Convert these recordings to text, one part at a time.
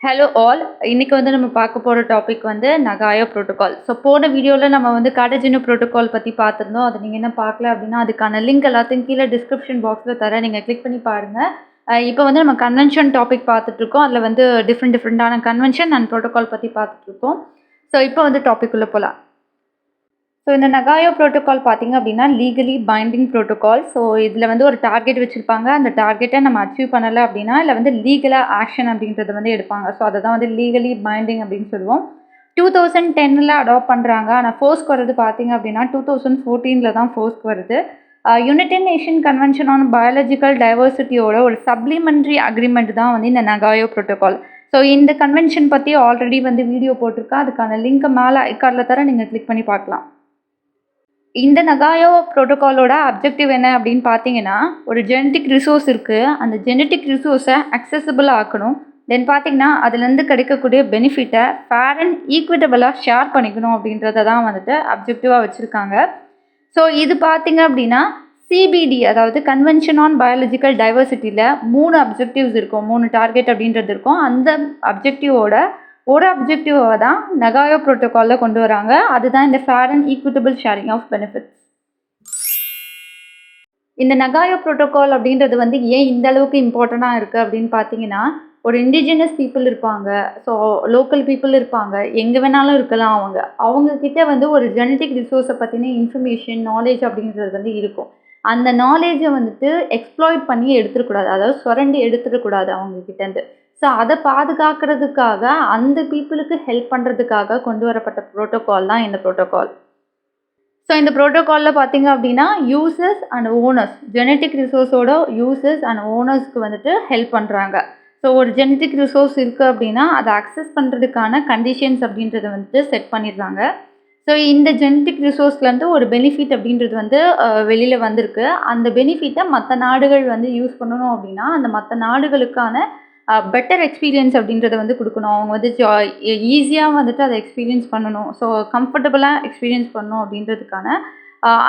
Hello all. இன்னைக்கு நம்ம பார்க்க போகிற டாபிக் நகாயோ ப்ரோட்டோகால். ஸோ போன வீடியோவில் நம்ம கார்டஜினோ ப்ரோட்டோகால் பற்றி பார்த்துருந்தோம். அதை நீங்கள் என்ன பார்க்கல அப்படின்னா அதுக்கான லிங்க் எல்லாத்தையும் கீழே டிஸ்கிரிப்ஷன் பாக்ஸில் தரேன், நீங்கள் கிளிக் பண்ணி பாருங்கள். இப்போ நம்ம கன்வென்ஷன் டாபிக் பார்த்துட்ருக்கோம். அதில் டிஃப்ரெண்டான கன்வென்ஷன் அண்ட் ப்ரோட்டோகால் பற்றி பார்த்துட்ருக்கோம். ஸோ இப்போ டாபிக் உள்ள போகலாம். ஸோ இந்த நகாயோ ப்ரோட்டோகால் பார்த்திங்க அப்படின்னா லீகலி பைண்டிங் ப்ரோட்டோகால். ஸோ இதில் ஒரு டார்கெட் வச்சுருப்பாங்க. அந்த டார்கெட்டை நம்ம அச்சீவ் பண்ணலை அப்படின்னா இல்லை லீகலாக ஆக்ஷன் அப்படின்றத எடுப்பாங்க. ஸோ அதை தான் லீகலி பைண்டிங் அப்படின்னு சொல்லுவோம். 2010 அடாப்ட் பண்ணுறாங்க. ஆனால் ஃபோர்ஸ்க்கு வருது பார்த்திங்க அப்படின்னா 2014 தான் ஃபோர்ஸ்க்கு வருது. United Nation convention on biological டைவர்சிட்டியோட ஒரு சப்ளிமெண்ட்ரி அக்ரிமெண்ட் தான் இந்த நகாயோ ப்ரோட்டோகால். ஸோ இந்த கன்வென்ஷன் பற்றி ஆல்ரெடி வீடியோ போட்டிருக்கேன். அதுக்கான லிங்க்கை மேலே ஐகார்டில் தர நீங்கள் கிளிக் பண்ணி பார்க்கலாம். இந்த நகாயோ ப்ரோட்டோகாலோட அப்ஜெக்டிவ் என்ன அப்படின்னு பார்த்தீங்கன்னா, ஒரு ஜெனட்டிக் ரிசோர்ஸ் இருக்குது. அந்த ஜெனட்டிக் ரிசோர்ஸை அக்சசபிள் ஆக்கணும். தென் பார்த்தீங்கன்னா அதுலேருந்து கிடைக்கக்கூடிய பெனிஃபிட்டை ஃபேர் அண்ட் ஈக்விட்டபிளாக ஷேர் பண்ணிக்கணும் அப்படின்றத தான் அப்ஜெக்டிவாக வச்சுருக்காங்க. ஸோ இது பார்த்தீங்க அப்படின்னா சிபிடி, அதாவது கன்வென்ஷன் ஆன் பயாலஜிக்கல் டைவர்சிட்டியில் 3 அப்ஜெக்டிவ்ஸ் இருக்கும், 3 டார்கெட் அப்படின்றது இருக்கும். அந்த அப்ஜெக்டிவோட ஒரு அப்ஜெக்டிவாக தான் நகாயோ ப்ரோட்டோகாலில் கொண்டு வராங்க. அதுதான் இந்த fair and equitable sharing of benefits. இந்த நகாயோ ப்ரோட்டோகால் அப்படின்றது ஏன் இந்த அளவுக்கு இம்பார்ட்டண்ட்டாக இருக்குது அப்படின்னு பார்த்தீங்கன்னா, ஒரு இண்டிஜினஸ் பீப்புள் இருப்பாங்க, ஸோ லோக்கல் பீப்புள் இருப்பாங்க, எங்கே வேணாலும் இருக்கலாம். அவங்கக்கிட்ட ஒரு ஜெனட்டிக் ரிசோர்ஸை பற்றின இன்ஃபர்மேஷன், நாலேஜ் அப்படின்றது இருக்கும். அந்த நாலேஜை எக்ஸ்ப்ளாய்ட் பண்ணி எடுத்துடக்கூடாது, அதாவது சுரண்டி எடுத்துடக்கூடாது அவங்கக்கிட்டேருந்து. ஸோ அதை பாதுகாக்கிறதுக்காக அந்த பீப்புளுக்கு ஹெல்ப் பண்ணுறதுக்காக கொண்டு வரப்பட்ட ப்ரோட்டோகால் தான் இந்த ப்ரோட்டோகால். ஸோ இந்த ப்ரோட்டோகாலில் பார்த்தீங்க அப்படின்னா யூசர்ஸ் அண்ட் ஓனர்ஸ், ஜெனட்டிக் ரிசோர்ஸோட யூசர்ஸ் அண்ட் ஓனர்ஸ்க்கு ஹெல்ப் பண்ணுறாங்க. ஸோ ஒரு ஜெனட்டிக் ரிசோர்ஸ் இருக்குது அப்படின்னா அதை அக்சஸ் பண்ணுறதுக்கான கண்டிஷன்ஸ் அப்படின்றத செட் பண்ணிடுறாங்க. ஸோ இந்த ஜெனட்டிக் ரிசோர்ஸ்லேருந்து ஒரு பெனிஃபிட் அப்படின்றது வெளியில் வந்திருக்கு. அந்த பெனிஃபிட்டை மற்ற நாடுகள் யூஸ் பண்ணணும் அப்படின்னா அந்த மற்ற நாடுகளுக்கான பெட்டர் எக்ஸ்பீரியன்ஸ் அப்படின்றத கொடுக்கணும். அவங்க ஈஸியாக அதை எக்ஸ்பீரியன்ஸ் பண்ணணும், ஸோ கம்ஃபர்டபுளாக எக்ஸ்பீரியன்ஸ் பண்ணணும் அப்படின்றதுக்கான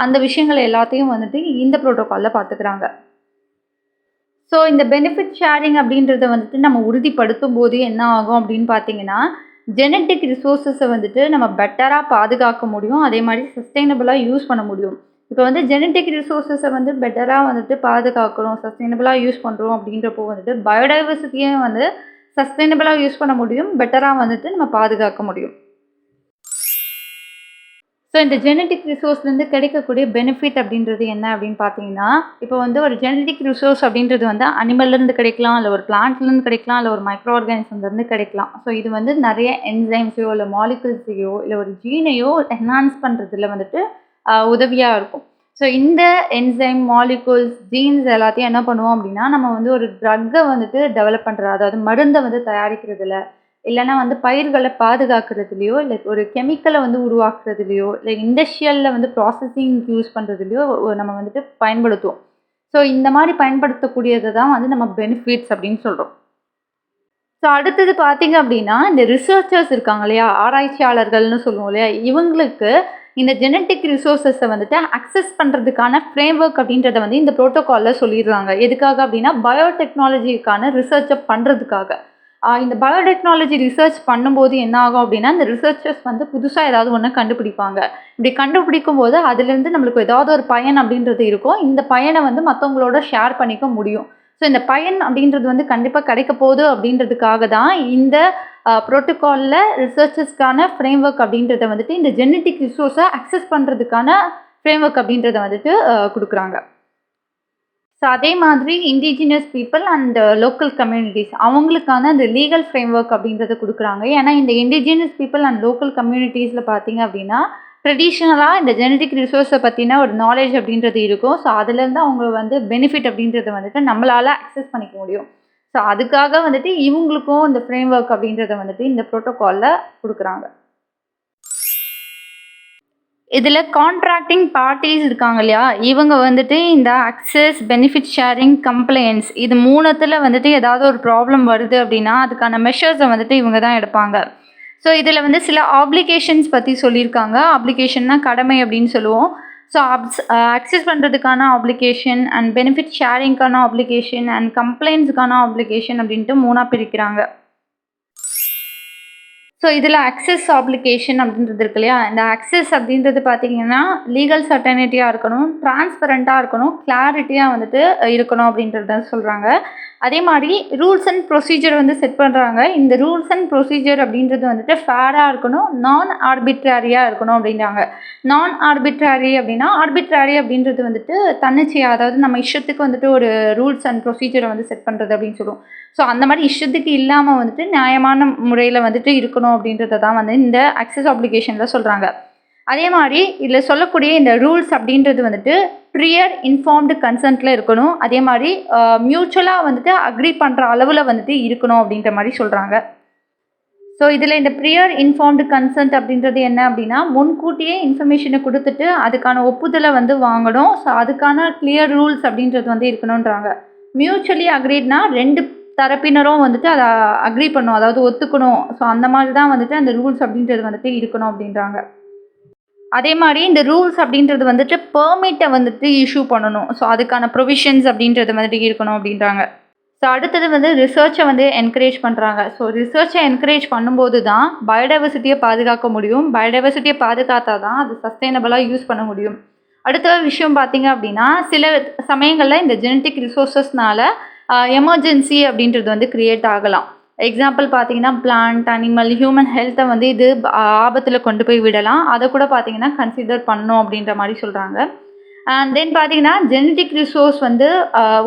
அந்த விஷயங்கள் எல்லாத்தையும் இந்த ப்ரோட்டோகாலில் பார்த்துக்கிறாங்க. ஸோ இந்த பெனிஃபிட் ஷேரிங் அப்படின்றத நம்ம உறுதிப்படுத்தும் போது என்ன ஆகும் அப்படின்னு பார்த்தீங்கன்னா, ஜெனட்டிக் ரிசோர்ஸஸை நம்ம பெட்டராக பாதுகாக்க முடியும், அதே மாதிரி சஸ்டைனபிளாக யூஸ் பண்ண முடியும். இப்போ ஜெனட்டிக் ரிசோர்ஸஸை பெட்டராக பாதுகாக்கிறோம், சஸ்டைனபிளாக யூஸ் பண்ணுறோம் அப்படின்றப்போ பயோடைவர்சிட்டியை சஸ்டைனபிளாக யூஸ் பண்ண முடியும், பெட்டராக நம்ம பாதுகாக்க முடியும். ஸோ இந்த ஜெனட்டிக் ரிசோர்ஸ்லேருந்து கிடைக்கக்கூடிய பெனிஃபிட் அப்படின்றது என்ன அப்படின்னு பார்த்தீங்கன்னா, இப்போ ஒரு ஜெனட்டிக் ரிசோர்ஸ் அப்படின்றது அனிமல்லேருந்து கிடைக்கலாம், இல்லை ஒரு பிளான்ட்லேருந்து கிடைக்கலாம், இல்லை ஒரு மைக்ரோ ஆர்கானிசம்லேருந்து கிடைக்கலாம். ஸோ இது நிறைய என்சைம்ஸையோ இல்லை மாலிகுல்ஸையோ இல்லை ஒரு ஜீனையோ என்ஹான்ஸ் பண்ணுறதுல உதவியாக இருக்கும். ஸோ இந்த என்சைம், மாலிகுல்ஸ், ஜீன்ஸ் எல்லாத்தையும் என்ன பண்ணுவோம் அப்படின்னா, நம்ம ஒரு ட்ரக்கை டெவலப் பண்ணுறது, அதாவது மருந்தை தயாரிக்கிறதுல, இல்லைனா பயிர்களை பாதுகாக்கிறதுலையோ, இல்லை ஒரு கெமிக்கலை உருவாக்குறதுலையோ, இல்லை இண்டஸ்ட்ரியலில் ப்ராசஸிங் யூஸ் பண்ணுறதுலையோ நம்ம பயன்படுத்துவோம். ஸோ இந்த மாதிரி பயன்படுத்தக்கூடியதை தான் நம்ம பெனிஃபிட்ஸ் அப்படின்னு சொல்கிறோம். ஸோ அடுத்தது பார்த்தீங்க அப்படின்னா, இந்த ரிசர்ச்சர்ஸ் இருக்காங்க இல்லையா, ஆராய்ச்சியாளர்கள்னு சொல்லுவோம் இல்லையா, இவங்களுக்கு இந்த ஜெனட்டிக் ரிசோர்ஸஸை அக்சஸ் பண்ணுறதுக்கான ஃப்ரேம் ஒர்க் அப்படின்றத இந்த ப்ரோட்டோகாலில் சொல்லிடுறாங்க. எதுக்காக அப்படின்னா, பயோடெக்னாலஜிக்கான ரிசர்ச்சை பண்ணுறதுக்காக. இந்த பயோடெக்னாலஜி ரிசர்ச் பண்ணும்போது என்ன ஆகும் அப்படின்னா, இந்த ரிசர்ச்சர்ஸ் புதுசாக ஏதாவது ஒன்று கண்டுபிடிப்பாங்க. இப்படி கண்டுபிடிக்கும் போது அதுலேருந்து நம்மளுக்கு ஏதாவது ஒரு பயன் அப்படின்றது இருக்கும். இந்த பயனை மற்றவங்களோட ஷேர் பண்ணிக்க முடியும். ஸோ இந்த பயன் அப்படின்றது கண்டிப்பாக கிடைக்க போகுது அப்படின்றதுக்காக தான் இந்த ப்ரோட்டோகாலில் ரிசர்ச்சர்ஸ்க்கான ஃப்ரேம் ஒர்க் அப்படின்றத இந்த ஜெனட்டிக் ரிசோர்ஸை அக்சஸ் பண்ணுறதுக்கான ஃப்ரேம் ஒர்க் அப்படின்றத கொடுக்குறாங்க. ஸோ அதே மாதிரி indigenous people and local communities அவங்களுக்கான இந்த லீகல் ஃப்ரேம் ஒர்க் அப்படின்றத கொடுக்குறாங்க. ஏன்னா இந்த இண்டிஜினஸ் பீப்புள் அண்ட் லோக்கல் கம்யூனிட்டிஸில் பார்த்தீங்க அப்படின்னா, ட்ரெடிஷ்னலாக இந்த ஜெனட்டிக் ரிசோர்ஸை பற்றின ஒரு நாலேஜ் அப்படின்றது இருக்கும். ஸோ அதுலேருந்து அவங்க பெனிஃபிட் அப்படின்றத நம்மளால் அக்சஸ் பண்ணிக்க முடியும். ஸோ அதுக்காக இவங்களுக்கும் இந்த ஃப்ரேம் ஒர்க் அப்படின்றத இந்த ப்ரோட்டோகாலில் கொடுக்குறாங்க. இதில் கான்ட்ராக்டிங் பார்ட்டிஸ் இருக்காங்க இல்லையா, இவங்க இந்த அக்சஸ், பெனிஃபிட் ஷேரிங், கம்ப்ளைண்ட்ஸ் இது மூணுத்தில் ஏதாவது ஒரு ப்ராப்ளம் வருது அப்படின்னா அதுக்கான மெஷர்ஸை இவங்க தான் எடுப்பாங்க. ஸோ இதில் சில ஆப்ளிகேஷன்ஸ் பற்றி சொல்லியிருக்காங்க. ஆப்ளிகேஷன்னா கடமை அப்படின்னு சொல்லுவோம். ஸோ அக்சஸ் பண்ணுறதுக்கான ஆப்ளிகேஷன் அண்ட் பெனிஃபிட் ஷேரிங்க்கான ஆப்ளிகேஷன் அண்ட் கம்ப்ளைண்ட்ஸுக்கான ஆப்ளிகேஷன் அப்படின்ட்டு 3ஆக பிரிக்கிறாங்க. ஸோ இதில் அக்சஸ் ஆப்ளிகேஷன் அப்படின்றது இருக்கு இல்லையா, இந்த அக்சஸ் அப்படின்றது பார்த்தீங்கன்னா லீகல் சர்டனிட்டியாக இருக்கணும், டிரான்ஸ்பரண்ட்டாக இருக்கணும், கிளாரிட்டியாக வந்துட்டு இருக்கணும் அப்படின்றத சொல்கிறாங்க. அதே மாதிரி ரூல்ஸ் அண்ட் ப்ரொசீஜர் வந்து செட் பண்ணுறாங்க. இந்த ரூல்ஸ் அண்ட் ப்ரொசீஜர் அப்படின்றது வந்துட்டு ஃபேராக இருக்கணும், நான் ஆர்பிட்ரரியாக இருக்கணும் அப்படின்றாங்க. நான் ஆர்பிட்ரரி அப்படின்னா, ஆர்பிட்ரரி அப்படின்றது வந்துட்டு தன்னிச்சையாக, அதாவது நம்ம இஷ்டத்துக்கு வந்துட்டு ஒரு ரூல்ஸ் அண்ட் ப்ரொசீஜரை வந்து செட் பண்ணுறது அப்படின்னு சொல்லுவோம். ஸோ அந்த மாதிரி இஷ்டத்துக்கு இல்லாமல் வந்துட்டு நியாயமான முறையில் வந்துட்டு இருக்கணும் அப்படின்றத தான் வந்து இந்த அக்சஸ் அப்ளிகேஷனில் சொல்கிறாங்க. அதே மாதிரி இதில் சொல்லக்கூடிய இந்த ரூல்ஸ் அப்படின்றது வந்துட்டு ப்ரியர் இன்ஃபார்ம்டு கன்சென்ட்டில் இருக்கணும். அதே மாதிரி மியூச்சுவலாக வந்துட்டு அக்ரி பண்ணுற அளவில் வந்துட்டு இருக்கணும் அப்படின்ற மாதிரி சொல்கிறாங்க. ஸோ இதில் இந்த ப்ரியர் இன்ஃபார்ம்டு கன்சென்ட் அப்படின்றது என்ன அப்படின்னா, முன்கூட்டியே இன்ஃபர்மேஷனை கொடுத்துட்டு அதுக்கான ஒப்புதலை வந்து வாங்கணும். ஸோ அதுக்கான கிளியர் ரூல்ஸ் அப்படின்றது வந்து இருக்கணுன்றாங்க. மியூச்சுவலி அக்ரீட்னா 2 தரப்பினரும் வந்துட்டு அதை அக்ரி பண்ணும், அதாவது ஒத்துக்கணும். ஸோ அந்த மாதிரி தான் வந்துட்டு அந்த ரூல்ஸ் அப்படின்றது வந்துட்டு இருக்கணும் அப்படின்றாங்க. அதே மாதிரி இந்த ரூல்ஸ் அப்படின்றது வந்துட்டு பெர்மிட்டை வந்துட்டு இஷ்யூ பண்ணணும். ஸோ அதுக்கான ப்ரொவிஷன்ஸ் அப்படின்றது வந்துட்டு இருக்கணும் அப்படின்றாங்க. ஸோ அடுத்தது வந்து ரிசர்ச்சை வந்து என்கரேஜ் பண்ணுறாங்க. ஸோ ரிசர்ச்சை என்கரேஜ் பண்ணும்போது தான் பயோடைவர்சிட்டியை பாதுகாக்க முடியும். பயோடைவர்சிட்டியை பாதுகாத்தா தான் அது சஸ்டைனபிளாக யூஸ் பண்ண முடியும். அடுத்த விஷயம் பார்த்தீங்க அப்படின்னா, சில சமயங்களில் இந்த ஜெனட்டிக் ரிசோர்ஸஸ்னால எமர்ஜென்சி அப்படின்றது வந்து க்ரியேட் ஆகலாம். எக்ஸாம்பிள் பார்த்தீங்கன்னா, பிளான்ட், அனிமல், ஹியூமன் ஹெல்த்தை வந்து இது ஆபத்தில் கொண்டு போய் விடலாம். அதை கூட பார்த்தீங்கன்னா கன்சிடர் பண்ணணும் அப்படின்ற மாதிரி சொல்கிறாங்க. அண்ட் தென் பார்த்தீங்கன்னா, ஜெனட்டிக் ரிசோர்ஸ் வந்து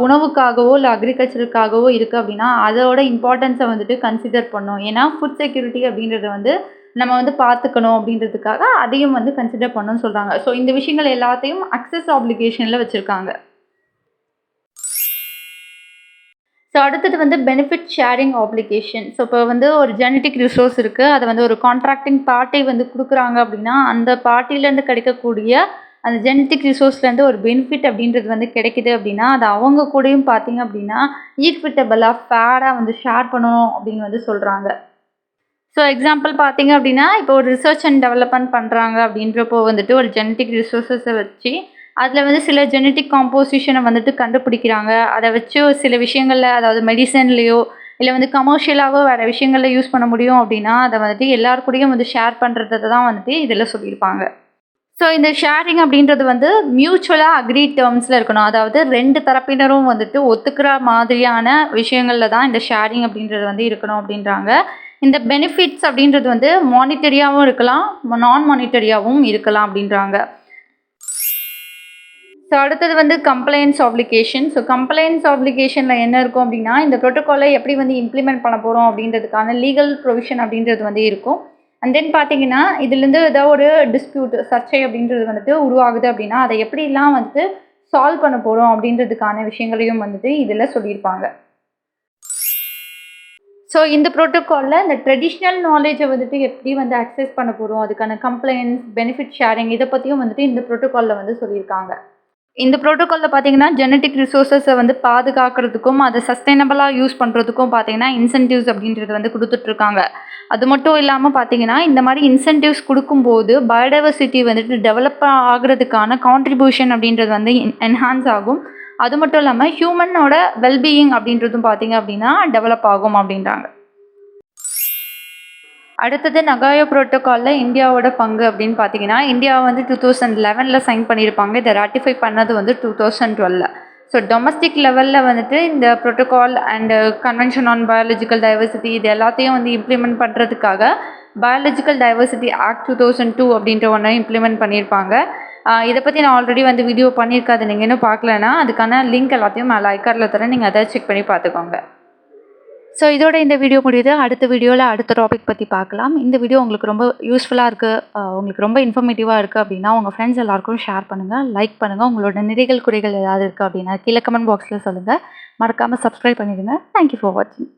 உணவுக்காகவோ இல்லை அக்ரிகல்ச்சருக்காகவோ இருக்குது அப்படின்னா அதோட இம்பார்ட்டன்ஸை வந்துட்டு கன்சிடர் பண்ணணும். ஏன்னா ஃபுட் செக்யூரிட்டி அப்படின்றத வந்து நம்ம வந்து பார்த்துக்கணும் அப்படின்றதுக்காக அதையும் வந்து கன்சிடர் பண்ணணும்னு சொல்கிறாங்க. ஸோ இந்த விஷயங்கள் எல்லாத்தையும் அக்சஸ் ஆப்ளிகேஷனில் வச்சுருக்காங்க. ஸோ அடுத்தது வந்து பெனிஃபிட் ஷேரிங் ஆப்ளிகேஷன். ஸோ இப்போ வந்து ஒரு ஜெனட்டிக் ரிசோர்ஸ் இருக்குது, அதை வந்து ஒரு கான்ட்ராக்டிங் பார்ட்டி வந்து கொடுக்குறாங்க அப்படின்னா அந்த பார்ட்டிலேருந்து கிடைக்கக்கூடிய அந்த ஜெனட்டிக் ரிசோர்ஸ்லேருந்து ஒரு பெனிஃபிட் அப்படின்றது வந்து கிடைக்குது அப்படின்னா அது அவங்க கூடயும் பார்த்தீங்க அப்படின்னா ஈக்விட்டபிளாக ஃபேராக வந்து ஷேர் பண்ணணும் அப்படின்னு வந்து சொல்கிறாங்க. ஸோ எக்ஸாம்பிள் பார்த்தீங்க அப்படின்னா, இப்போ ஒரு ரிசர்ச் அண்ட் டெவலப்மெண்ட் பண்ணுறாங்க அப்படின்றப்போ வந்துட்டு ஒரு ஜெனட்டிக் ரிசோர்ஸஸை வச்சு அதில் வந்து சில ஜெனட்டிக் காம்போசிஷனை வந்துட்டு கண்டுபிடிக்கிறாங்க. அதை வச்சு சில விஷயங்களில், அதாவது மெடிசன்லேயோ இல்லை வந்து கமர்ஷியலாகவோ வேறு விஷயங்களில் யூஸ் பண்ண முடியும் அப்படின்னா அதை வந்துட்டு எல்லார் கூடயும் வந்து ஷேர் பண்ணுறதை தான் வந்துட்டு இதில் சொல்லியிருப்பாங்க. ஸோ இந்த ஷேரிங் அப்படின்றது வந்து மியூச்சுவலாக அக்ரி டேர்ம்ஸில் இருக்கணும். அதாவது 2 தரப்பினரும் வந்துட்டு ஒத்துக்கிற மாதிரியான விஷயங்களில் தான் இந்த ஷேரிங் அப்படின்றது வந்து இருக்கணும் அப்படின்றாங்க. இந்த பெனிஃபிட்ஸ் அப்படின்றது வந்து மானிட்டரியாகவும் இருக்கலாம், நான் மானிட்டரியாகவும் இருக்கலாம் அப்படின்றாங்க. ஸோ அடுத்தது வந்து கம்ப்ளைண்ட்ஸ் ஆப்ளிகேஷன். ஸோ கம்ப்ளைண்ட்ஸ் ஆப்ளிகேஷனில் என்ன இருக்கும் அப்படின்னா, இந்த ப்ரோட்டோக்காலை எப்படி வந்து இம்ப்ளிமெண்ட் பண்ண போகிறோம் அப்படின்றதுக்கான லீகல் ப்ரொவிஷன் அப்படின்றது வந்து இருக்கும். அண்ட் தென் பார்த்தீங்கன்னா, இதுலேருந்து ஏதாவது ஒரு டிஸ்பியூட், சர்ச்சை அப்படின்றது வந்துட்டு உருவாகுது அப்படின்னா அதை எப்படிலாம் வந்துட்டு சால்வ் பண்ண போகிறோம் அப்படின்றதுக்கான விஷயங்களையும் வந்துட்டு இதில் சொல்லியிருப்பாங்க. ஸோ இந்த ப்ரோட்டோக்காலில் இந்த ட்ரெடிஷ்னல் நாலேஜை வந்துட்டு எப்படி வந்து அக்சஸ் பண்ண போகிறோம், அதுக்கான கம்ப்ளைண்ட்ஸ், பெனிஃபிட் ஷேரிங் இதை பற்றியும் வந்துட்டு இந்த ப்ரோட்டோக்காலில் வந்து சொல்லியிருக்காங்க. இந்த ப்ரோட்டோக்காலில் பார்த்தீங்கன்னா ஜெனட்டிக் ரிசோர்ஸஸை வந்து பாதுகாக்கிறதுக்கும் அதை சஸ்டைனபிளாக யூஸ் பண்ணுறதுக்கும் பார்த்தீங்கன்னா இன்சென்டிவ்ஸ் அப்படின்றது வந்து கொடுத்துட்ருக்காங்க. அது மட்டும் இல்லாமல் பார்த்தீங்கன்னா, இந்த மாதிரி இன்சென்டிவ்ஸ் கொடுக்கும்போது பயோடைவர்சிட்டி வந்துட்டு டெவலப் ஆகிறதுக்கான கான்ட்ரிபியூஷன் அப்படின்றது வந்து என்ஹான்ஸ் ஆகும். அது மட்டும் இல்லாமல் ஹியூமனோட வெல்பீயிங் அப்படின்றதும் பார்த்தீங்க அப்படின்னா டெவலப் ஆகும் அப்படின்றாங்க. அடுத்தது நகாயோ ப்ரோட்டோக்காலில் இந்தியாவோட பங்கு அப்படின்னு பார்த்தீங்கன்னா, இந்தியா வந்து 2011 சைன் பண்ணியிருப்பாங்க. இதை ராட்டிஃபை பண்ணது வந்து 2012. ஸோ டொமஸ்டிக் லெவலில் வந்துட்டு இந்த protocol and convention on biological diversity இது எல்லாத்தையும் வந்து இம்ப்ளிமெண்ட் பண்ணுறதுக்காக பயாலஜிக்கல் டைவர்சிட்டி ஆக்ட் 2002 அப்படின்ற ஒன்றை இம்ப்ளிமெண்ட் பண்ணியிருப்பாங்க. இதை பற்றி நான் ஆல்ரெடி வந்து வீடியோ பண்ணியிருக்கேன். அதை நீங்கள் இன்னும் பார்க்கலன்னா அதுக்கான லிங்க் எல்லாத்தையும் மேலே ஐகார்டில் தரேன், நீங்கள் அதை செக் பண்ணி பார்த்துக்கோங்க. ஸோ இதோட இந்த வீடியோ முடியுது. அடுத்த வீடியோவில் அடுத்த டாபிக் பற்றி பார்க்கலாம். இந்த வீடியோ உங்களுக்கு ரொம்ப யூஸ்ஃபுல்லாக இருக்குது, உங்களுக்கு ரொம்ப இன்ஃபர்மேட்டிவாக இருக்குது அப்படின்னா உங்கள் ஃப்ரெண்ட்ஸ் எல்லாருக்கும் ஷேர் பண்ணுங்கள், லைக் பண்ணுங்கள். உங்களோட நிறைகள் குறைகள் ஏதாவது இருக்குது அப்படின்னா கீழே கமெண்ட் பாக்ஸில் சொல்லுங்கள். மறக்காமல் சப்ஸ்கிரைப் பண்ணிடுங்க. தேங்க்யூ ஃபார் வாட்சிங்.